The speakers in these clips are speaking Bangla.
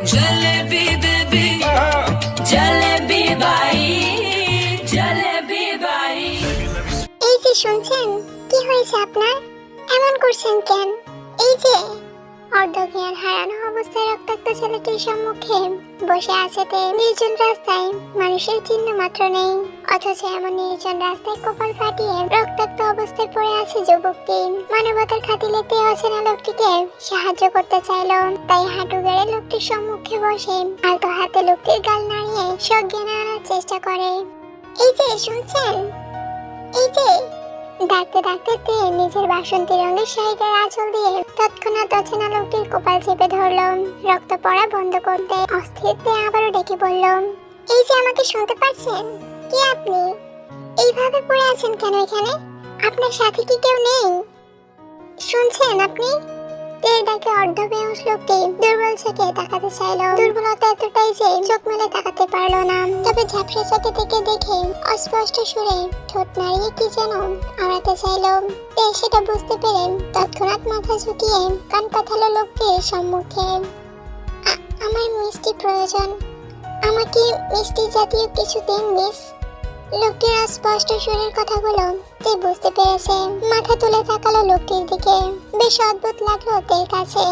जलेबी बेबी जलेबी भाई जलेबी भाई। এই যে শুনছেন, কি হয়েছে আপনার? এমন করছেন কেন? এই যে অর্ধজ্ঞান হারানো অবস্থায় রক্তাক্ত ছেলেটির সম্মুখে বসে আছে নির্জন রাস্তায়, মানুষের চিহ্ন মাত্র নেই, অথচ এমন নির্জন রাস্তায় কপাল ফাটিয়ে রক্তাক্ত অবস্থায় পড়ে আছে যুবকটি। মানবতার খাতিরে তে অচেনা লোকটিকে সাহায্য করতে চাইল, তাই হাঁটু গেড়ে লোকটির সম্মুখে বসে আলতো হাতে লোকটির গাল নাড়িয়ে সজ্ঞানে আনার চেষ্টা করে। এই যে শুনছেন, এই যে ডাকতে ডাকতে তে নিজের বাসন্তী রঙের শাড়িটার আঁচল দিয়ে তৎক্ষণাৎ অচেনা লোকটির কপাল চেপে ধরল। রক্ত পড়া বন্ধ করতে অস্থির তে আবারও ডেকে বলল, এই যে আমাকে শুনতে পাচ্ছেন? কে আপনি? এইভাবে পড়ে আছেন কেন এখানে? আপনার সাথে কি কেউ নেই? শুনছেন আপনি? তের ডাকে অর্ধবেহুশ লোকটি দুর্বল চোখে তাকাতে চাইল। দুর্বলতা এতটাই যে চোখ মেলে তাকাতে পারল না। তবে ঝাপসা চোখে থেকে দেখে অস্পষ্ট সুরে ঠোঁট নাড়িয়ে কি যেন আওড়াতে চাইল। তে সেটা বুঝতে পেরে তৎক্ষণাৎ মাথা ঝুঁকিয়ে কান পাথালো লোকটির সম্মুখে। আমার মিষ্টি প্রয়োজন, আমাকে মিষ্টি জাতীয় কিছু দিন মিস। লোকটির স্পষ্ট সুরের কথাগুলো তে বুঝতে পেরেছে। মাথা তুলে তাকালো লোকটির দিকে। বেশ অদ্ভুত লাগলো তের কাছে।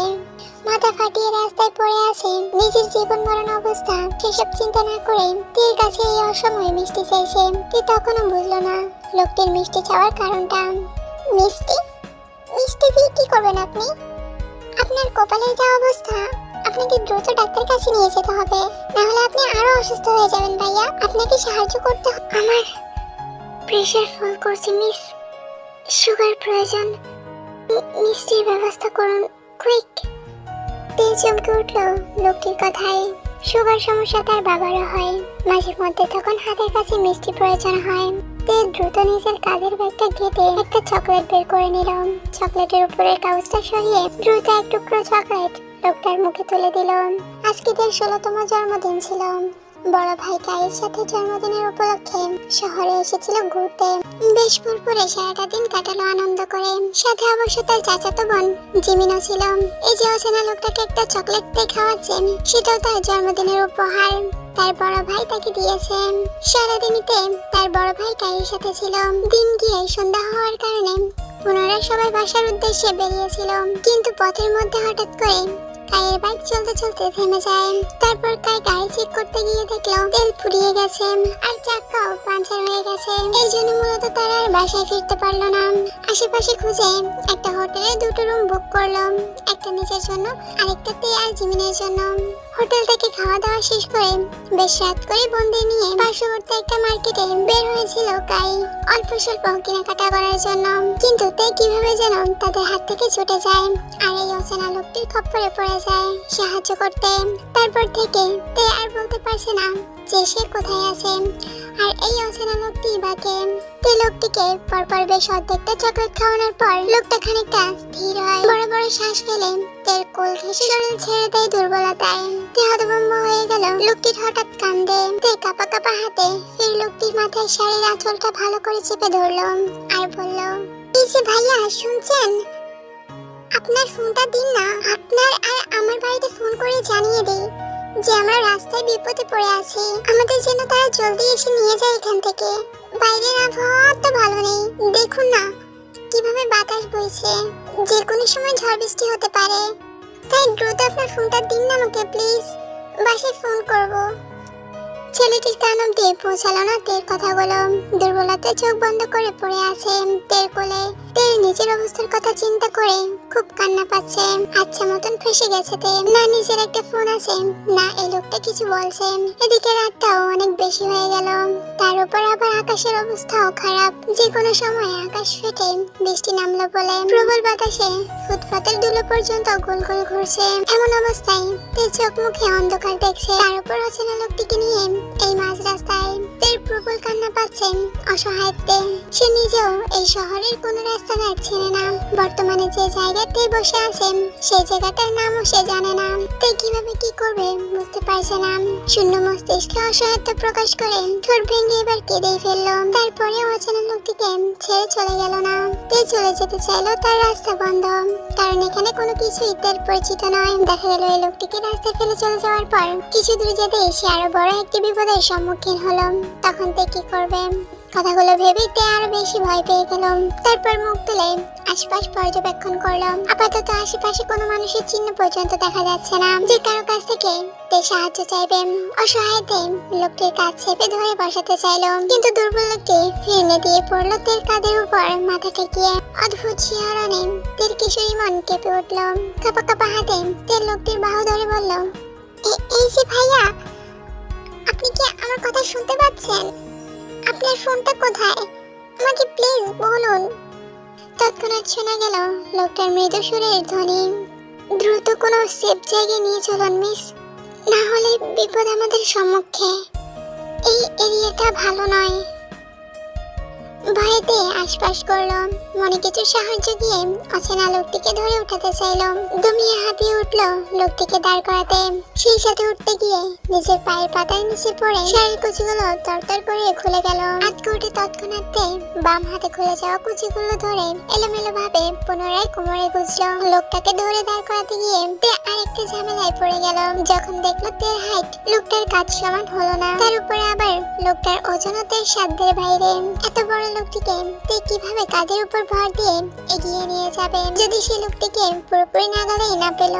মাথা ফাটিয়ে রাস্তায় পড়ে আছে, নিজের জীবন মরণ অবস্থা সেসব চিন্তা না করে তের কাছে এই অসময়ে মিষ্টি চাইছে। তে তখনও বুঝলো না লোকটির মিষ্টি চাওয়ার কারণটা। মিষ্টি? মিষ্টি দিয়ে কি করবেন আপনি? আপনার কপালের যা অবস্থা, আপনাকে দ্রুত ডাক্তার কাছে নিয়ে যেতে হবে, না হলে আপনি আরো অসুস্থ হয়ে যাবেন ভাইয়া। আপনাকে সাহায্য করতে হবে। আমার প্রেসার ফল করছে মিস, সুগার প্রয়োজন, মিষ্টির ব্যবস্থা করুন কুইক। তেজ চমকে উঠল লোকটির কথায়। সুগার সমস্যা তার বাবারও হয়, মাঝে মধ্যে তখন হাতের কাছে মিষ্টি প্রয়োজন হয়। তেজ দ্রুত নিজের কাঁধের ব্যাগটা কেটে একটা চকলেট বের করে নিল। চকলেটের উপরের কাগজটা সরিয়ে দ্রুত এক টুকরো চকলেট লোকটার মুখে তুলে দিল। আজকে তার 16তম জন্মদিন ছিল। বড় ভাই কায়ের সাথে জন্মদিনের উপলক্ষে শহরে এসেছিল ঘুরতে। বেশ ফুরফুরে সারাটা দিন কাটালো আনন্দ করে। সাথে অবশ্য তার চাচাতো বোন জিমিনও ছিল। এই যে অচেনা লোকটাকে একটা চকলেট দিয়ে খাওয়াচ্ছেন, সেটাও তার জন্মদিনের উপহার তার বড় ভাই তাকে দিয়েছে। সারাদিনতে তার বড় ভাই কায়ের সাথে ছিল। দিন গিয়ে সন্ধ্যা হওয়ার কারণে পুনরায় সবাই বাসার উদ্দেশ্যে বেরিয়েছিল, কিন্তু পথের মধ্যে হঠাৎ করে কায়ের বাইক চলতে চলতে থেমে যায়। তারপর কায় গাড়ি চেক করতে গিয়ে দেখলো তেল ফুরিয়ে গেছে আর চাকাও পাঞ্চার হয়ে গেছে। এই জন্য মূলত তারা আর বাসায় ফিরতে পারলো না। আশেপাশে খুঁজে একটা হোটেলে 2টো রুম বুক করলো, একটা নিজের জন্য আরেকটা তে আর জিমিনের জন্য। হোটেল থেকে খাওয়া দাওয়া শেষ করে বেশ রাত করে বন্ধু নিয়ে পার্শ্ববর্তী একটা মার্কেটে বের হয়েছিল কাই অল্প স্বল্প কেনাকাটা করার জন্য। কিন্তু তে কিভাবে যেন তাদের হাত থেকে ছুটে যায় আর এই অচেনা লোকটির খপ্পরে পড়ে যায় সাহায্য করতে। তারপর থেকে তে আর বলতে পারছে না যে সে কোথায় আছে আর এই অচেনা লোকটি বাকে। তে লোকটিকে পরপর বেশ অর্ধেকটা চকলেট খাওয়ানোর পর লোকটা খানিকটা স্থির হয়। বড় বড় শ্বাস ফেলে তের কোল ঘেঁষে শরীর ছেড়ে দেয় দুর্বলতায়। তে হতভম্ব হয়ে গেল। লোকটির হঠাৎ কান্দে। তে কাঁপা কাঁপা হাতে ফের লোকটির মাথায় শাড়ির আঁচলটা ভালো করে চেপে ধরলো আর বলল, এই যে ভাইয়া শুনছেন, আপনার ফোনটা দিন না, আপনার আর আমার বাড়িতে ফোন করে জানিয়ে দেই যে আমরা রাস্তায় বিপদে পড়ে আছি, আমাদের জন্য তারা জলদি এসে নিয়ে যায় এখান থেকে। বাইরের আবহাওয়া তো ভালো নেই, দেখুন না কিভাবে বাতাস বইছে, যে কোনো সময় ঝড় বৃষ্টি হতে পারে। তাই দ্রুত আপনার ফোনটা দিন না আমাকে প্লিজ, বাসায় ফোন করব। ছেলেটির কান অব্দি পৌঁছালো না তের কথাগুলো। দুর্বলতায় চোখ বন্ধ করে পড়ে আছে তের কোলে। তের নিজের অবস্থার কথা চিন্তা করে খুব কান্না পাচ্ছে। আচ্ছা মতন ফেসে গেছে তে। না নিজের একটা ফোন আছে, না এই লোকটা কিছু বলছে। এদিকে রাতটাও অনেক বেশি হয়ে গেল, তার উপর আবার আকাশের অবস্থাও খারাপ। যে কোনো সময় আকাশ ফেটে বৃষ্টি নামলো বলে প্রবল বাতাসে ফুটপাতের দুলো পর্যন্ত গোল গোল ঘুরছে। এমন অবস্থায় তে চোখ মুখে অন্ধকার দেখছে। তার উপর অচেনা লোকটিকে নিয়ে এই মাঝ রাস্তায় তের প্রবল কান্না পাচ্ছে, অসহায়ত্বে সে নিজেও এই শহরের কোনো রাস্তাঘাট চেনে না। বর্তমানে যে জায়গাতে বসে আছেন সেই জায়গাটার নামও সে জানে না। তাই কিভাবে কি করবে বুঝতে পারছে না। শূন্য মস্তিষ্কে অসহায়ত্ব প্রকাশ করে ঠোঁট ভেঙে এবার কেঁদেই ফেললো। তারপরে অচেনা লোকটিকে ছেড়ে চলে গেল না। তে চলে যেতে চাইলো, তার রাস্তা বন্ধ, কারণ এখানে কোনো কিছুই তার পরিচিত নয়। দেখা গেল এই লোকটিকে রাস্তায় ফেলে চলে যাওয়ার পর কিছু দূর যেতে সে আরো বড় একটি বিপদের সম্মুখীন হলো। তখন তে কি করবে কথাগুলো ভেবে তে আরো বেশি ভয় পেয়ে গেল। তারপর মুখ তুলে আশপাশ পর্যবেক্ষণ করলো। আপাতত আশেপাশে কোনো মানুষের চিহ্ন পর্যন্ত দেখা যাচ্ছে না যে কারো কাছ থেকে তে সাহায্য চাইবে। অসহায়তে লোকটির কাজ চেপে ধরে বসাতে চাইলো, কিন্তু দুর্বল লোকটি ফিরনে দিয়ে পড়লো তের কাঁধের উপর মাথা ঠেকিয়ে। অদ্ভুত শিহরণে তের কিশোরী মন কেঁপে উঠলো। কাঁপা কাঁপা হাতে তের লোকটির বাহু ধরে বলল, এই যে ভাইয়া, আপনি কি আমার কথা শুনতে পাচ্ছেন? আপনার ফোনটা কোথায়? আমাকে প্লিজ বলুন। তৎক্ষণাৎ শোনা গেল লোকটার মৃদু সুরের ধ্বনি, দ্রুত কোনো সেফ জায়গায় নিয়ে চলুন মিস, না হলে বিপদ আমাদের সম্মুখে। এই এরিয়াটা ভালো নয়। ভয়েতে আশপাশ করলো, মনে কিছু সাহায্য দিয়ে অচেনা লোকটিকে ধরে উঠাতে চাইলো। দমিয়ে হাঁপিয়ে উঠলো লোকটিকে দাঁড় করাতে। সেই সাথে উঠতে গিয়ে নিজের পায়ের পাতার নিচে পড়ে শাড়ির কুচিগুলো তরতর করে খুলে গেল। আটকে উঠে তৎক্ষণাৎ বাম হাতে খুলে যাওয়া কুচিগুলো ধরে এলোমেলো ভাবে পুনরায় কোমরে গুজলো। লোকটাকে ধরে দাঁড় করাতে গিয়ে তে আরেকটা ঝামেলায় পড়ে গেল। যখন দেখলো তের হাইট লোকটার কাজ সমান হলো না, তার উপরে আবার লোকটার ওজনও তের সাধ্যের বাইরে। এত বড় লোকটিকে তে কিভাবে কাঁধের উপর ভর দিয়ে এগিয়ে নিয়ে যাবে যদি সেই লোকটিকে পুরোপুরি নাগালেই না পেল?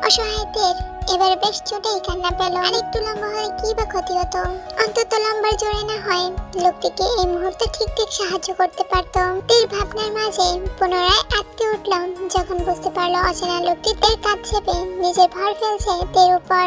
অসহায়তের এবার বেশ চোটেই কান্না পেল। আরেকটু লম্বা হলে কি বা ক্ষতি হতো? অন্তত লম্বার জোরে না হয় লোকটিকে এই মুহূর্তে ঠিক ঠিক সাহায্য করতে পারত। তের ভাবনার মাঝে পুনরায় আটকে উঠল যখন বুঝতে পারলো অচেনা লোকটি তের কাঁধ চেপে নিজের ভর ফেলছে তের উপর।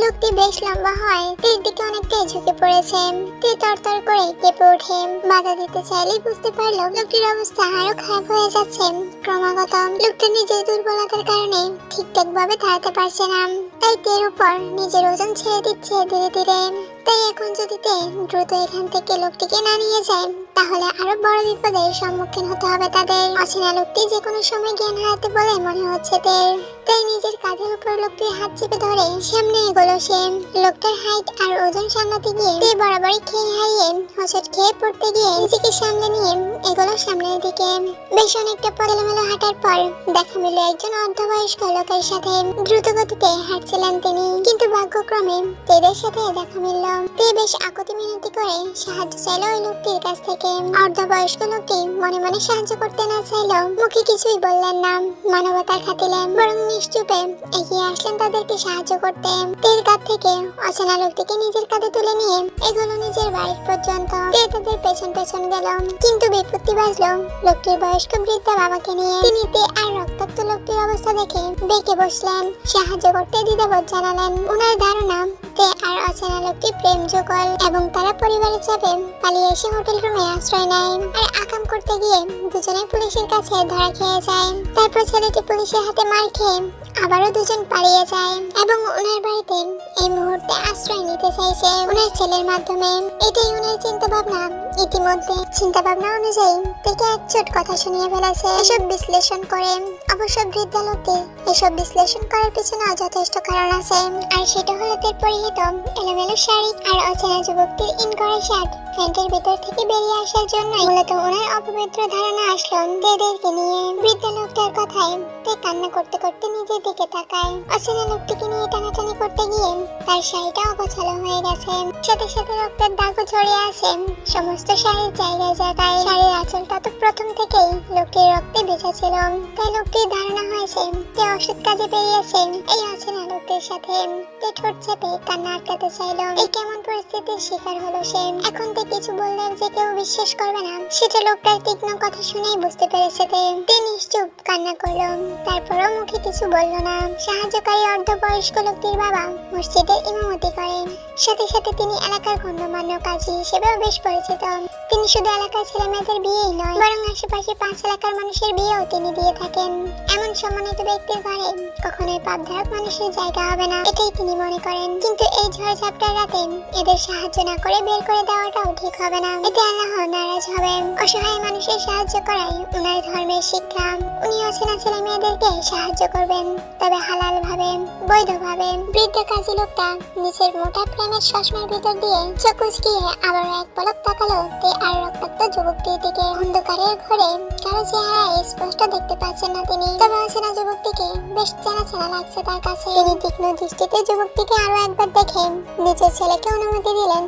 লোকটি বেশ লম্বা হয়, তের দিকে অনেকটাই ঝুঁকে পড়েছে। তে তরতর করে কেঁপে ওঠে। বাধা দিতে চাইলেই বুঝতে পারলো লোকটির অবস্থা আরো খারাপ হয়ে যাচ্ছে ক্রমাগত। লোকটা নিজের দুর্বলতার কারণে ঠিকঠাক ভাবে দাঁড়াতে পারছে না, তাই তের উপর নিজের ওজন ছেড়ে দিচ্ছে ধীরে ধীরে। তাই এখন যদি তে দ্রুত এখান থেকে লোকটিকে না নিয়ে যায় তাহলে আরো বড় বিপদের সম্মুখীন হতে হবে তাদের। অচেনা লোকটি যে কোনো সময় জ্ঞান হারাতে বলে মনে হচ্ছে তের। তাই নিজের কাঁধের উপর লোকটির হাত চেপে ধরে সামনে এগোলো সে। লোকটার হাইট আর ওজন সামলাতে গিয়ে তে বরাবরই খেয়ে হারিয়ে হোঁচট খেয়ে পড়তে গিয়ে নিজেকে সামলে নিয়ে এগোলো সামনের দিকে। বেশ অনেকটা পথ এলোমেলো হাঁটার পর দেখা মিলল একজন অর্ধবয়স্ক লোকের সাথে। দ্রুত গতিতে হাঁটছিলেন তিনি, কিন্তু ভাগ্যক্রমে তেদের সাথে দেখা মিলল। তে বেশ আকুতি মিনতি করে সাহায্য চাইলো ওই লোকটির কাছ থেকে। অর্ধবয়স্ক লোকটি মনে মনে সাহায্য করতে না চাইলেও মুখে কিছুই বললেন না মানবতার খাতিরে, বরং নিশ্চুপে এগিয়ে আসলেন তাদেরকে সাহায্য করতে। তের কাঁধ থেকে অচেনা লোকটিকে নিজের কাঁধে তুলে নিয়ে এগোলো নিজের বাড়ি পর্যন্ত। তে তাদের পেছন পেছন গেল, কিন্তু বিপত্তি বাজলো লোকটির বয়স্ক বৃদ্ধা বাবাকে নিয়ে। তিনি তে আর রক্তাক্ত লোকটির অবস্থা দেখে বেঁকে বসলেন। সাহায্য করতে দ্বিধাবোধ জানালেন। ওনার ধারণা তে আর অচেনা লোকটি প্রেম যুগল এবং তারা পরিবারের চাপে পালিয়ে এসে হোটেল রুমে আশ্রয় নেয়। আর আকাম করতে গিয়ে দুজনে পুলিশের কাছে ধরা খেয়ে যায়। তারপর ছেলেটি পুলিশের হাতে মার খেয়ে আবারও দুজন পালিয়ে যায় এবং ওনার বাড়িতে এই মুহূর্তে আশ্রয় নিতে চাইছে ওনার ছেলের মাধ্যমে। এটাই ওনার চিন্তা ভাবনা। ইতিমধ্যে চিন্তা ভাবনা অনুযায়ী থেকে একচোট কথা শুনিয়ে ফেলেছে। এসব বিশ্লেষণ করে অবশ্য বৃদ্ধা লোকটি এসব বিশ্লেষণ করার পিছনে যথেষ্ট কারণ আছে, আর সেটা হলো তের পরিহিত এলোমেলো শাড়ি আর অচেনা যুবকটির ইন করা শার্ট প্যান্টের ভিতর থেকে বেরিয়ে আসার জন্য মূলত ওনার অপবিত্র ধারণা আসলো তেদেরকে নিয়ে। বৃদ্ধা লোকটার কথায় তে কান্না করতে করতে নিজের দিকে তাকায়। অচেনা লোকটিকে নিয়ে টানাটানি করতে গিয়ে তার শাড়িটা অগোছালো হয়ে গেছে, সাথে সাথে রক্তের দাগও ছড়িয়ে আছে সমস্ত শাড়ির জায়গায় জায়গায়। শাড়ির আঁচলটা তো প্রথম থেকেই লোকটির রক্তে ভেজা ছিল, তাই লোকটির ধারণা হয়েছে তে অসৎ কাজে বেরিয়েছে এই অচেনা লোকটির সাথে। তে ঠোঁট চেপে কান্না আটকাতে চাইলো। এই কেমন পরিস্থিতির শিকার হলো সে। এখন তে কিছু বললেও যে কেউ বিশ্বাস করবে না সেটা লোকটার তীক্ষ্ণ কথা শুনেই বুঝতে পেরেছে তে নিশ্চুপ কান্না করলো। তারপরও মুখে কিছু বলল না। সাহায্যকারী অর্ধবয়স্ক লোকটির বাবা মসজিদের ইমামতি করেন, সাথে সাথে তিনি এলাকার গণ্যমান্য কাজী হিসেবেও বেশ পরিচিত। তিনি শুধু এলাকার ছেলে মেয়েদের বিয়েই নয়, বরং আশেপাশে 5 এলাকার মানুষের বিয়েও তিনি দিয়ে থাকেন। এমন সম্মানিত ব্যক্তির ঘরে কখনোই পাপধারক মানুষের জায়গা হবে না, এটাই তিনি মনে করেন। কিন্তু এই ঝড় ঝাপটার রাতে এদের সাহায্য না করে বের করে দেওয়াটাও করাও ঠিক হবে না। এতে আল্লাহ নারাজ হবেন। অসহায় মানুষের সাহায্য করাই উনার ধর্মের শিক্ষা। উনি অচেনা ছেলে মেয়েদেরকে সাহায্য করবেন, তবে হালাল ভাবে, বৈধ ভাবে। বৃদ্ধ কাজী লোকটা নিচের মোটা প্রেমের চশমার ভিতর দিয়ে চোখ উচকিয়ে আবার এক পলক তাকালো তে আর রক্তাক্ত যুবকটির দিকে। অন্ধকারের ঘরে কারো চেহারা স্পষ্ট দেখতে পাচ্ছেন না তিনি, তবে অচেনা যুবকটিকে বেশ চেনা চেনা লাগছে তার কাছে। তিনি তীক্ষ্ণ দৃষ্টিতে যুবকটিকে আরো একবার দেখে নিজের ছেলেকে অনুমতি দিলেন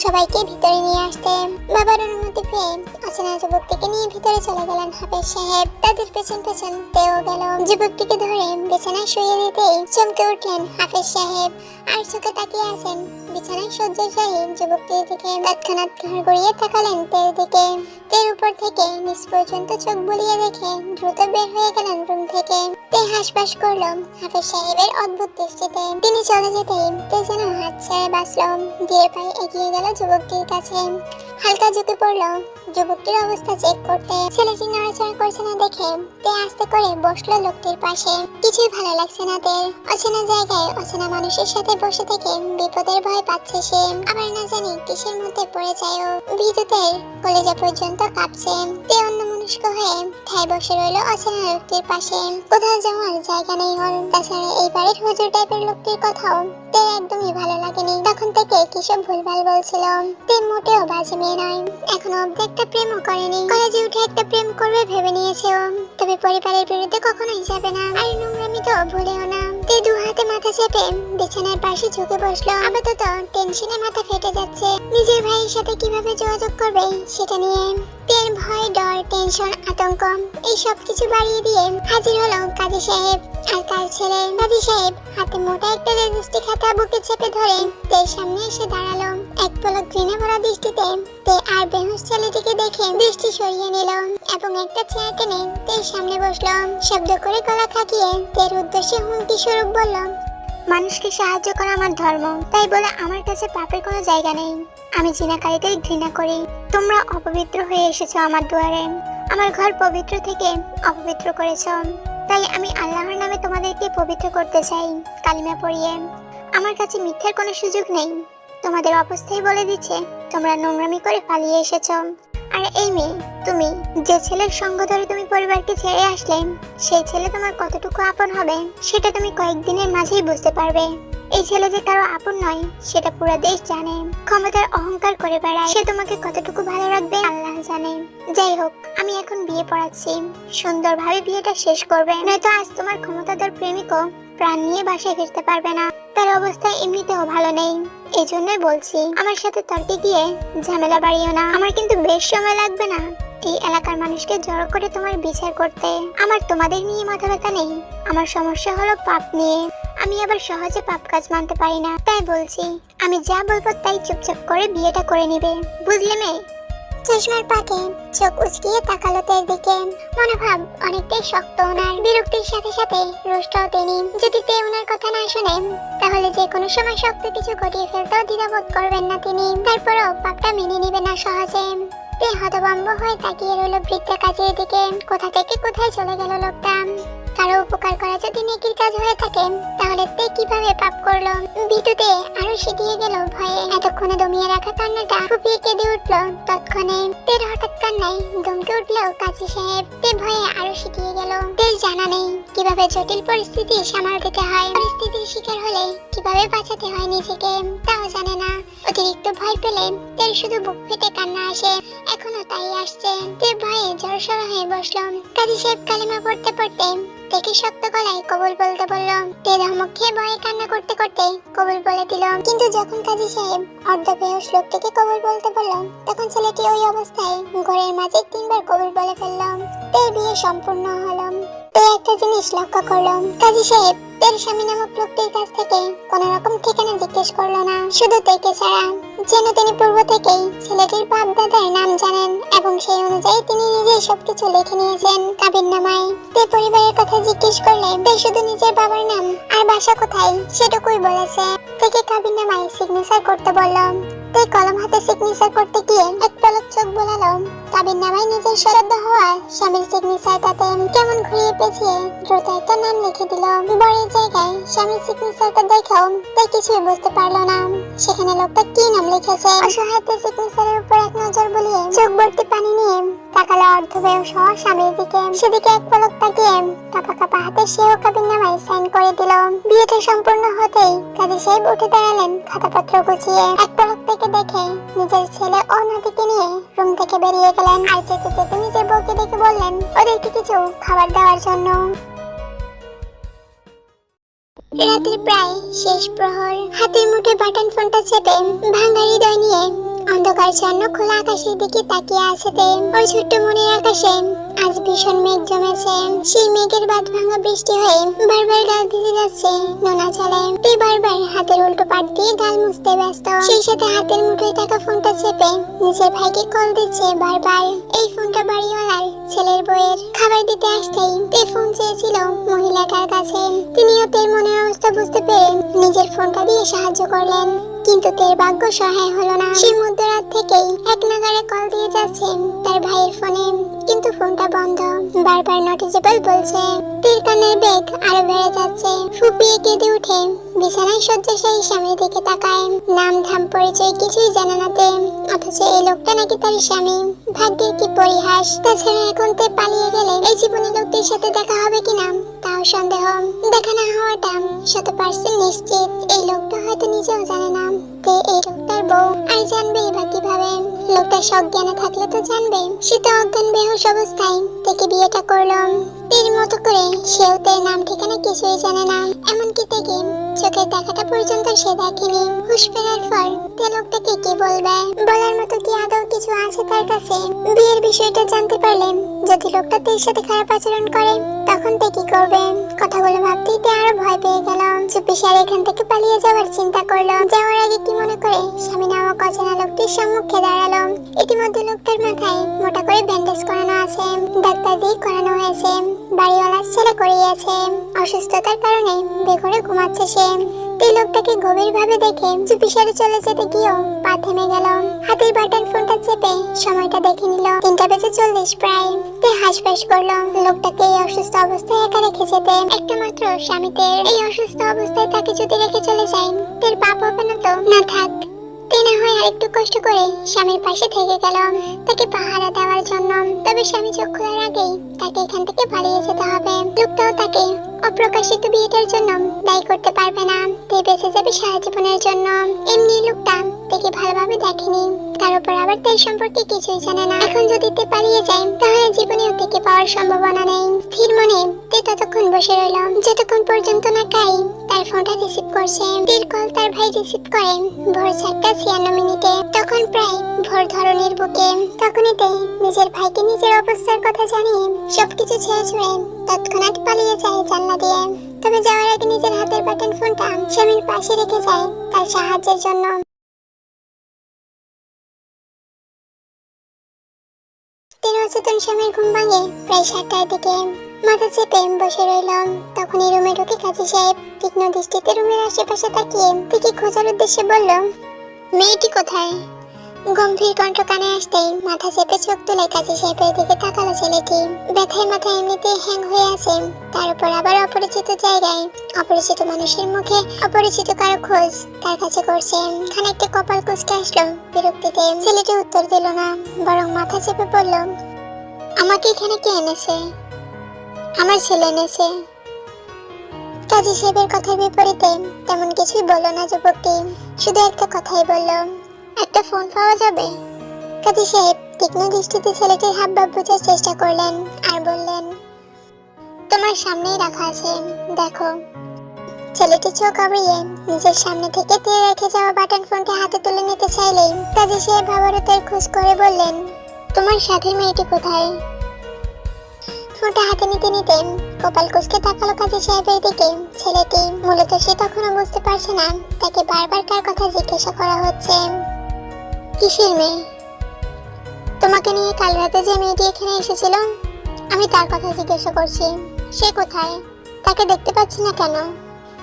সবাইকে ভিতরে নিয়ে আসতে। বাবার অনুমতি পেয়ে অচেনা যুবকটিকে নিয়ে ভিতরে চলে গেলেন হাফেজ সাহেব। তাদের পেছন পেছন তেও গেল। যুবকটিকে ধরে বিছানায় শুয়ে দিতেই চমকে উঠলেন হাফেজ সাহেব, আর চোখে তাকিয়ে আছেন বিছানায় শয্যাশায়ী যুবকটির দিকে। তৎক্ষণাৎ ঘর গড়িয়ে তাকালেন তের দিকে। তের উপর থেকে নিচ পর্যন্ত চোখ বুলিয়ে রেখে দ্রুত বের হয়ে গেলেন রুম থেকে। তে হাসপাস করলো হাফেজ সাহেবের অদ্ভুত দৃষ্টিতে। তিনি চলে যেতেই তে যেন হাত ছেড়ে বাঁচল। ধীরে পায়ে এগিয়ে গেল যুবকটির কাছে, হালকা ঝুঁকে পড়লো যুবকটির অবস্থা চেক করতে। ছেলেটি নড়াচড়া করছে না দেখে তে আস্তে করে বসলো লোকটির পাশে। কিছুই ভালো লাগছে না তের। অচেনা জায়গায় অচেনা মানুষের সাথে বসে থেকে বিপদের ভয় পাচ্ছে সে। আবার না জানি কিসের মধ্যে পড়ে যায় ও। বিদ্যুতের কলেজা পর্যন্ত কাঁপছে। তে অন্যমনস্ক হয়ে ঠায় বসে রইল অচেনা লোকটির পাশে। কোথাও যাওয়ার জায়গা নেই ওর। তাছাড়া এই বাড়ির হুজুর টাইপের লোকটির কথাও তে একদমই ভালো লাগেনি। তখন থেকে কিসব ভুলভাল বলছিল। তে মোটেও বাজে মেয়ে নয়, এখনো অব্দি একটা প্রেমও করেনি। কলেজে উঠে একটা প্রেম করবে ভেবে নিয়েছে ও, তবে পরিবারের বিরুদ্ধে কখনোই যাবে না। আর নোংরামি তো ভুলেও না। তে দু হাতে মাথা চেপে বিছানার পাশে ঝুঁকে বসলো। আপাতত টেনশনে মাথা ফেটে যাচ্ছে। নিজের ভাইয়ের সাথে কিভাবে যোগাযোগ করবে সেটা নিয়ে তের ভয়, ডর, টেনশন, আতঙ্ক এই সব কিছু বাড়িয়ে দিয়ে হাজির হলো কাজী সাহেব আর তার ছেলে। কাজী সাহেব হাতে মোটা একটা রেজিস্ট্রি খাতা বুকে চেপে ধরে তের সামনে এসে দাঁড়ালো। এক পলক ঘৃণা ভরা দৃষ্টিতে তে আর বেহুশ ছেলেটিকে দেখে দৃষ্টি সরিয়ে নিল এবং একটা চেয়ার টেনে তের সামনে বসলো। শব্দ করে গলা খাকিয়ে তের উদ্দেশ্যে হুমকি স্বরূপ বলল, মানুষকে সাহায্য করা আমার ধর্ম, তাই বলে আমার কাছে পাপের কোনো জায়গা নেই। আমি জিনাকারীদের ঘৃণা করি। তোমরা অপবিত্র হয়ে এসেছো আমার দুয়ারে, আমার ঘর পবিত্র থেকে অপবিত্র করেছো। তাই আমি আল্লাহর নামে তোমাদেরকে পবিত্র করতে চাই কালিমা পড়িয়ে। আমার কাছে মিথ্যার কোনো সুযোগ নেই। তোমাদের অবস্থাই বলে দিচ্ছে তোমরা নোংরামি করে পালিয়ে এসেছো। আর এই মেয়ে, তুমি যে ছেলের সঙ্গ ধরে তুমি পরিবারকে ছেড়ে আসলে, সেই ছেলে তোমার কতটুকু আপন হবে সেটা তুমি কয়েকদিনের মাঝেই বুঝতে পারবে। এই ছেলে যে কারো আপন নয় সেটা পুরো দেশ জানে। ক্ষমতার অহংকার করে বেড়ায়, সে তোমাকে কতটুকু ভালো রাখবে আল্লাহ জানে। যাই হোক, আমি এখন বিয়ে পড়াচ্ছি। সুন্দরভাবে বিয়েটা শেষ করবে, নয়তো আজ তোমার ক্ষমতাধর প্রেমিকও প্রাণ নিয়ে বাসায় ফিরতে পারবে না। তার অবস্থা এমনিতেও ভালো নেই। এই জন্যই বলছি, আমার সাথে তর্কে গিয়ে ঝামেলা বাড়িও না। আমার কিন্তু বেশ সময় লাগবে না এই এলাকার মানুষকে জড়ো করে তোমার বিচার করতে। আমার তোমাদের নিয়ে মাথা ব্যথা নেই। আমার সমস্যা হলো পাপ নিয়ে। আমি আবার সহজে পাপ কাজ মানতে পারি না। তাই বলছি, আমি যা বলবো তাই চুপচাপ করে বিয়েটা করে নিবে, বুঝলে মেয়ে? চশমার পাকে চোখ উচকিয়ে তাকালো তের দিকে। মনোভাব অনেকটাই শক্ত ওনার। বিরক্তির সাথে সাথে রুষ্টও তিনি। যদি তে ওনার কথা না শোনেন তাহলে যে কোনো সময় শক্ত কিছু ঘটিয়ে ফেলতেও দ্বিধাবোধ করবেন না তিনি। তারপরও পাপটা মেনে নিবে না সহজে। তে হতভম্ব হয়ে তাকিয়ে রইল বৃদ্ধা কাজের দিকে। কোথা থেকে কোথায় চলে গেল লোকটা। কারো উপকার করা যদি নেকির কাজ হয়ে থাকে তাহলে তে কিভাবে পাপ করলো। বিদ্যুতে আরো সিটিয়ে গেল ভয়ে। এতক্ষণে দমিয়ে রাখা কান্নাটা ফুপিয়ে কেঁদে উঠলো তৎক্ষণে। তের হঠাৎ কান্নায় দমকে উঠলো কাজী সাহেব। তে ভয়ে আরো সিটিয়ে গেল। তের জানা নেই কিভাবে জটিল পরিস্থিতি সামাল দিতে হয়। পরিস্থিতির শিকার হলে কিভাবে বাঁচাতে হয় নিজেকে তাও জানে না। অতিরিক্ত ভয় পেলে তের শুধু বুক ফেটে কান্না আসে। এখনো তাই আসছে। তে ভয়ে জড়সড় হয়ে বসলো। কাজী সাহেব কালিমা পড়তে পড়তে তেকে শক্ত গলায় কবুল বলতে বলল। তে ধমক খেয়ে ভয়ে কান্না করতে করতে কবুল বলে দিল। কিন্তু যখন কাজী সাহেব অর্ধবেহুশ লোকটিকে কবুল বলতে বলল, তখন ছেলেটি ওই অবস্থায় ঘরের মাঝে 3 বার কবুল বলে ফেলল। তের বিয়ে সম্পূর্ণ হলো। তে একটা জিনিস লক্ষ্য করলো, কাজী সাহেব তের স্বামী নামক লোকটির কাছ থেকে কোন রকম ঠিকানা জিজ্ঞেস করলো না, শুধু তেকে ছাড়া। যেন তিনি পূর্ব থেকেই ছেলেটির বাপ দাদার নাম জানেন এবং সেই অনুযায়ী তিনি নিজেই সবকিছু লিখে নিয়েছেন কাবিননামায়। তে পরিবারের কথা জিজ্ঞেস করলে তে শুধু নিজের বাবার নাম আর বাসা কোথায় সেটুকুই বলেছে। তেকে কাবিননামায় সিগনেচার করতে বলল। তে কলম হাতে সিগনেচার করতে গিয়ে এক পলক চোখ বোলালো। কাবিন নামায় নিজের সদ্য হওয়া স্বামীর সিগনেচার তাতে কেমন ঘুরিয়ে পেঁচিয়ে দ্রুত একটা নাম লিখে দিল। বরের জায়গায় স্বামীর সিগনেচারটা দেখেও তাই কিছুই বুঝতে পারলো না সেখানে লোকটা কি নাম লিখেছে। অসহায়তে সিগনেচারের উপর এক নজর বুলিয়ে চোখ ভর্তি পানি নিয়ে তাকালো অর্ধবয়স সহ স্বামীর দিকে। সেদিকে এক পলক তাকিয়ে কাপা কাপা হাতে সেও কাবিন নামায় সাইন করে দিল। বিয়েটা সম্পূর্ণ হতেই কাজী সাহেব উঠে দাঁড়ালেন খাতাপত্র গুছিয়ে। এক পলক থেকে দেখে নিজের ছেলে ও নাতিকে নিয়ে রুম থেকে বেরিয়ে গেলেন। আর যেতে যেতে নিজের বউকে দেখে বললেন ওদেরকে কিছু খাবার দেওয়ার জন্য। রাতের প্রায় শেষ প্রহর। হাতের মুঠে বাটন ফোনটা চেপে ভাঙা হৃদয় নিয়ে অন্ধকার জন্য খোলা আকাশের দিকে তাকিয়ে আছে ওর ছোট্ট মনের আকাশে আজ ভীষণ মেঘ জমেছে। সেই মেঘের বাদ ভাঙা বৃষ্টি হয়ে বারবার গাল ভিজে যাচ্ছে নোনা জলে। তে বারবার হাতের উল্টো পাট দিয়ে গাল মুছতে ব্যস্ত। সেই সাথে হাতের মুঠোয় থাকা ফোনটা চেপে নিজের ভাইকে কল দিচ্ছে বারবার। এই ফোনটা বাড়িওয়ালার ছেলের বউয়ের। খাবার দিতে আসতেই তে ফোন চেয়েছিল মহিলাটার কাছে। তিনিও তের মনের অবস্থা বুঝতে পেরে নিজের ফোনটা দিয়ে সাহায্য করলেন। কিন্তু তের ভাগ্য সহায় হলো না। সে মধ্যরাত থেকেই এক নাগাড়ে কল দিয়ে যাচ্ছে তার ভাইয়ের ফোনে, কিন্তু ফোনটা বন্ধ। বারবার নট রিচেবল বলছে। তের কানের বেগ আরো বেড়ে যাচ্ছে। ফুপিয়ে কেঁদে উঠে বিছানায় শয্যাশায়ী স্বামীর দিকে তাকায়। নাম ধাম পরিচয় কিছুই জানে না তে, অথচ এই লোকটা নাকি তার স্বামী। ভাগ্যের কি পরিহাস। তাছাড়া এখন তে পালিয়ে গেলে এই জীবনে লোকটির সাথে দেখা হবে কিনা তাও সন্দেহ। দেখা না হওয়াটা 100% নিশ্চিত। এই লোকটা হয়তো নিজেও জানে না তে এই লোকটার বউ, আর জানবেই বা কিভাবে? লোকটা সজ্ঞানে থাকলে তো জানবে। সে তো অজ্ঞান বেহুশ অবস্থায় থেকে বিয়েটা করলো। এর মতো করে সেও তের নাম ঠিকানা কিছুই জানে না। এমনকি থেকে চোখের দেখাটা পর্যন্ত সে দেখেনি। হুঁশ ফেরার পর তে লোকটাকে কি বলবে? বলার মতো কি আদৌ কিছু আছে তার কাছে? বিয়ের বিষয়টা জানতে পারলে যদি লোকটা তের সাথে খারাপ আচরণ করে তখন তে কি করবে? কথাগুলো ভাবতেই তে আরো ভয় পেয়ে গেল। চুপিসারে এখান থেকে পালিয়ে যাওয়ার চিন্তা করলো। যাওয়ার আগে কি মনে করে স্বামী নামক অচেনা লোকটির সম্মুখে দাঁড়ালো। ইতিমধ্যে লোকটার মাথায় মোটা করে ব্যান্ডেজ করানো আছে। ডাক্তার দিয়ে করানো হয়েছে। বাড়িওয়ালার ছেলে করিয়েছে। অসুস্থতার কারণে বেঘরে ঘুমাচ্ছে সে। এই লোকটাকে গভীর ভাবে দেখে চুপিসারে চলে যেতে গিয়েও পা থেমে গেল। হাতের বাটন ফোনটা চেপে সময়টা দেখে নিল। 3:40 প্রায়। তে হাসফাস করলো। লোকটাকে এই অসুস্থ অবস্থায় একা রেখে যেতে একটা মাত্র স্বামীতে এই অসুস্থ অবস্থায় তাকে যদি রেখে চলে যায় তের পাপ হবে না তো? না থাক, তে না হয় আরেকটু কষ্ট করে স্বামীর পাশে থেকে গেল তাকে পাহারা দেওয়ার জন্য। তবে স্বামী চোখ খোলার আগেই তাকে এখান থেকে পালিয়ে যেতে হবে। লোকটাও তাকে অপ্রকাশিত বিয়েটার জন্য দায়ী করতে পারবে না। তে বেঁচে যাবে সারা জীবনের জন্য। এমনি লোকটা তাকে ভালোভাবে দেখেনি, তার উপর আবার তার সম্পর্কে কিছুই জানে না। এখন যদি তে পালিয়ে যায় তাহলে জীবনেও থেকে পাওয়ার সম্ভাবনা নেই। স্থির মনে তে ততক্ষণ বসে রইল যতক্ষণ পর্যন্ত না কাই তার ফোনটা রিসিভ করছে। তীর কল তার ভাই রিসিভ করে ভোর 4:56 তখন প্রায় ভোর ধরনের বুকে। তখনই তে নিজের ভাইকে নিজের অবস্থার কথা জানিয়ে সবকিছু ছেড়ে ছুড়ে তৎক্ষণাৎ পালিয়ে যায় জানলা দিয়ে। তবে যাওয়ার আগে নিজের হাতের বাটন ফোনটা স্বামীর পাশে রেখে যায় তার সাহায্যের জন্য। অচেতন স্বামীর ঘুম ভাঙে প্রায় 7টার দিকে। মাথা চেপে বসে রইল। তখনই রুমে ঢুকে কাজী সাহেব তীক্ষ্ণ দৃষ্টিতে রুমের আশেপাশে তাকিয়ে থেকে খোঁজার উদ্দেশ্যে বলল, মেয়েটি কোথায়? গম্ভীর কণ্ঠ কানে আসতেই মাথা চেপে চোখ তুলে কাজী সাহেবের দিকে তাকালো ছেলেটি। ব্যথায় মাথা এমনিতেই হ্যাং হয়ে আছে, তার উপর আবার অপরিচিত জায়গায় অপরিচিত মানুষের মুখে অপরিচিত কারো খোঁজ তার কাছে করছে। খানিকটা কপাল কুঁচকে আসলো বিরক্তিতে। ছেলেটি উত্তর দিল না, বরং মাথা চেপে বলল, আমাকে এখানে কে এনেছে? আমার ছেলে এনেছে। কাজী সাহেবের কথার বিপরীতে তেমন কিছুই বলল না যুবকটি, শুধু একটা কথাই বলল, একটা ফোন পাওয়া যাবে? কাজী সাহেব তীক্ষ্ণ দৃষ্টিতে ছেলেটির হাবভাব বোঝার চেষ্টা করলেন আর বললেন, তোমার সামনেই রাখা আছে, দেখো। ছেলেটি চোখ আবড়িয়ে নিজের সামনে থেকে তীর রেখে যাওয়া বাটন ফোনটি হাতে তুলে নিতে চাইলেই কাজী সাহেব ভাবারতের খোঁজ করে বললেন, তোমার সাথের মেয়েটি কোথায়? ফোনটা হাতে নিতে নিতে কপাল কুঁচকে তাকালো কাজী সাহেবের দিকে ছেলেটি। মূলত সে তখনও বুঝতে পারছে না তাকে বারবার কার কথা জিজ্ঞাসা করা হচ্ছে। কিসের মেয়ে? তোমাকে নিয়ে কাল রাতে যে মেয়েটি এখানে এসেছিল আমি তার কথা জিজ্ঞাসা করছি। সে কোথায়? তাকে দেখতে পাচ্ছি না কেন?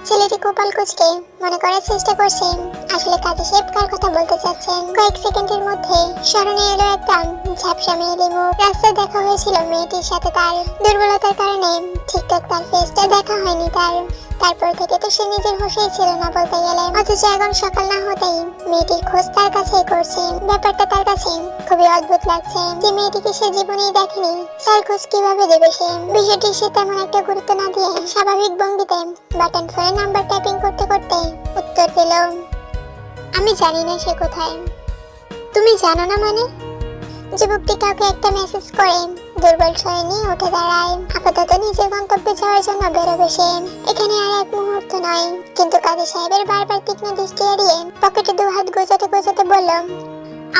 ছেলেটি কপাল কুঁচকে মনে করার চেষ্টা করছে আসলে কাজী সাহেব কার কথা বলতে চাচ্ছেন। কয়েক সেকেন্ডের মধ্যে স্মরণে এলো একটা ঝাপসা মেয়েলি মুখ। রাস্তায় দেখা হয়েছিল মেয়েটির সাথে তার। দুর্বলতার কারণে ঠিকঠাক তার ফেসটা দেখা হয়নি তার। তারপর থেকে তো সে নিজের হোশেই ছিল না বলতে গেলে। অথচ এখন সকাল না হতেই মেয়েটির খোঁজ তার কাছেই করছে। ব্যাপারটা তার কাছে খুবই অদ্ভুত লাগছে যে মেয়েটিকে সে জীবনেই দেখেনি, তার খোঁজ কিভাবে দেবে সে। বিষয়টি সে তেমন একটা গুরুত্ব না দিয়ে স্বাভাবিক ভঙ্গিতে বাটন ফোনে নাম্বার টাইপিং করতে করতে উত্তর দিল, আমি জানি না সে কোথায়। তুমি জানো না মানে? যুবকটি কাউকে একটা মেসেজ করে দুর্বল স্বরে নিয়ে উঠে দাঁড়ায়। আপাতত নিজের গন্তব্যে যাওয়ার জন্য বেরোবে সে। এখানে আর এক মুহূর্ত নয়। কিন্তু কাজী সাহেবের বারবার তীক্ষ্ণ দৃষ্টি এড়িয়ে পকেটে দুহাত গোজাতে গোজাতে বলল,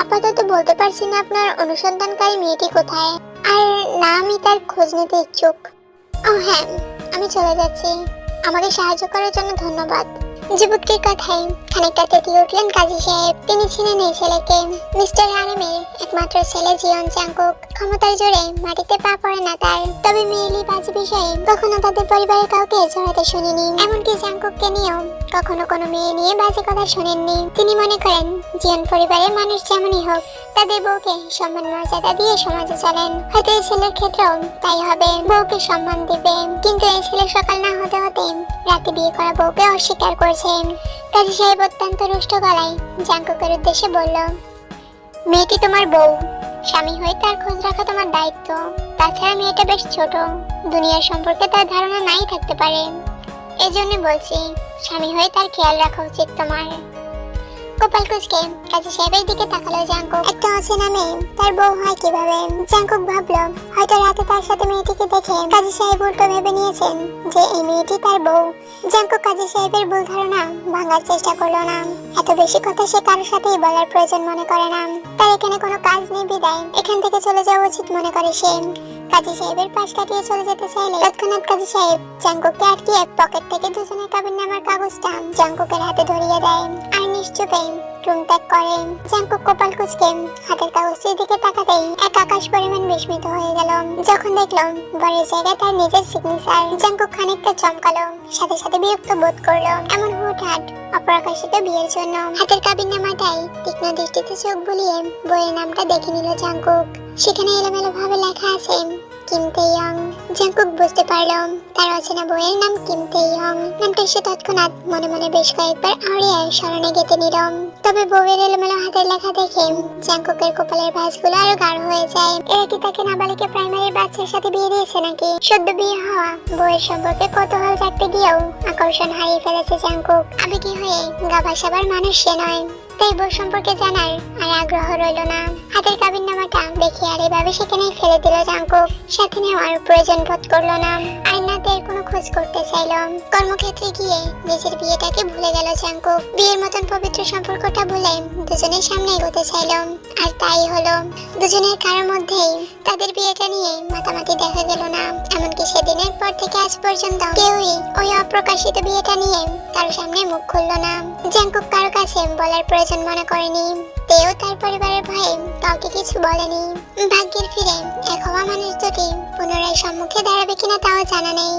আপাতত বলতে পারছি না আপনার অনুসন্ধানকারী মেয়েটি কোথায়, আর না আমি তার খোঁজ নিতে ইচ্ছুক। ও হ্যাঁ, আমি চলে যাচ্ছি। আমাকে সাহায্য করার জন্য ধন্যবাদ। যুবকটির কথায় খানিকটা তেতিয়ে উঠলেন কাজী সাহেব। তিনি ছিলেন এই ছেলেকে, মিস্টার হারামের একমাত্র ছেলে জিয়ন জাংকুক। ক্ষমতার জোরে মাটিতে পা পড়ে না তার। তবে মেয়েলি বাজে বিষয়ে কখনো তাদের পরিবারের কাউকে জড়াতে শুনিনি। এমনকি জাংকুককে নিয়েও কখনো কোনো মেয়ে নিয়ে বাজে কথা শোনেননি। তিনি মনে করেন জিয়ন পরিবারের মানুষ যেমনই হোক, তাদের বউকে সম্মান মর্যাদা দিয়ে সমাজে চলেন। হয়তো এই ছেলের ক্ষেত্রেও তাই হবে, বউকে সম্মান দিবে। কিন্তু এই ছেলে সকাল না হতে হতে রাতে বিয়ে করা বউকে অস্বীকার করছেন। কাজী সাহেব অত্যন্ত রুষ্ট গলায় জাংকুকের উদ্দেশ্যে বলল, মেয়েটি তোমার বউ, স্বামী হয়ে তার খোঁজ রাখা তোমার দায়িত্ব। তাছাড়া মেয়েটা বেশ ছোট, দুনিয়ার সম্পর্কে তার ধারণা নাই থাকতে পারে। এজন্য বলছি, স্বামী হয়ে তার খেয়াল রাখা উচিত তোমার। কপাল কুঁচকে কাজী সাহেবের দিকে তাকালো জাংকুক। একটা অচেনা মেয়ে তার বউ হয় কিভাবে? জাংকুক ভাবলো হয়তো রাতে তার সাথে মেয়েটিকে দেখে কাজী সাহেব উল্টো ভেবে নিয়েছেন যে এই মেয়েটি তার বউ। জাংকুক কাজী সাহেবের ভুল ধারণা ভাঙার চেষ্টা করলো না। এত বেশি কথা সে কারোর সাথেই বলার প্রয়োজন মনে করে না। তার এখানে কোনো কাজ নেই বিদায় এখান থেকে চলে যাওয়া উচিত মনে করে সে। কাজী সাহেবের পাশ কাটিয়ে চলে যেতে চাইলে তৎক্ষণাৎ কাজী সাহেব জাংকুককে আটকিয়ে পকেট থেকে দুজনের কাবিননামার কাগজটা জাংকুকের হাতে ধরিয়ে দেয় আর নিশ্চুপে রুম ত্যাগ করে। জাংকুক কপাল কুঁচকে হাতের কাগজটির দিকে তাকাতেই এক আকাশ পরিমাণ বিস্মিত হয়ে গেল যখন দেখলাম বরের জায়গায় তার নিজের সিগনেচার। জাংকুক খানিকটা চমকালো, সাথে সাথে বিরক্ত বোধ করলো এমন হুটহাট অপ্রকাশিত বিয়ের জন্য। হাতের কাবিননামাটাই তীক্ষ্ণ দৃষ্টিতে চোখ বুলিয়ে বইয়ের নামটা দেখে নিল জাংকুক। সেখানে এলোমেলো ভাবে লেখা আছে কিম তেইয়ং। জাংকুক বুঝতে পারলো তার অচেনা বইয়ের নাম কিম তেইয়ং। নামটা সে তৎক্ষণাৎ মনে মনে বেশ কয়েকবার আড়িয়ে স্মরণে গেঁথে নিল। তবে বউয়ের এলোমেলো হাতের লেখা দেখে জাংকুকের কপালের ভাঁজগুলো আরো গাঢ় হয়ে যায়। এরা কি তাকে নাবালিকা প্রাইমারির বাচ্চার সাথে বিয়ে দিয়েছে নাকি? সদ্য বিয়ে হওয়া বউয়ের সম্পর্কে কৌতূহল জাগতে গিয়েও আকর্ষণ হারিয়ে ফেলেছে জাংকুক। আবেগী হয়ে গা ভাসাবার মানুষ সে নয়, তাই বউ সম্পর্কে জানার আর আগ্রহ রইল না। হাতের কাবিননামাটা দেখে আর এভাবে সেখানেই ফেলে দিল জাংকুক। সাথে নেওয়ার প্রয়োজন বোধ করলো না, আর না এর কোনো খোঁজ করতে চাইল। কর্মক্ষেত্রে গিয়ে নিজের বিয়েটাকে ভুলে গেল জাংকুক। বিয়ের মতন পবিত্র সম্পর্কটা ভুলে দুজনের সামনে এগোতে চাইল, আর তাই হলো। দুজনের কারোর মধ্যেই তাদের বিয়েটা নিয়ে মাতামাতি দেখা গেল না। এমনকি সেদিনের পর থেকে আজ পর্যন্ত কেউই ওই অপ্রকাশিত বিয়েটা নিয়ে কারো সামনে মুখ খুললো না। জাংকুক কারো কাছে বলার প্রয়োজন মনে করেনি, তেও তার পরিবারের ভয়ে কাউকে কিছু বলেনি। ভাগ্যের ফিরে এক হওয়া মানুষ দুটি পুনরায় সম্মুখে দাঁড়াবে কিনা তাও জানা নেই।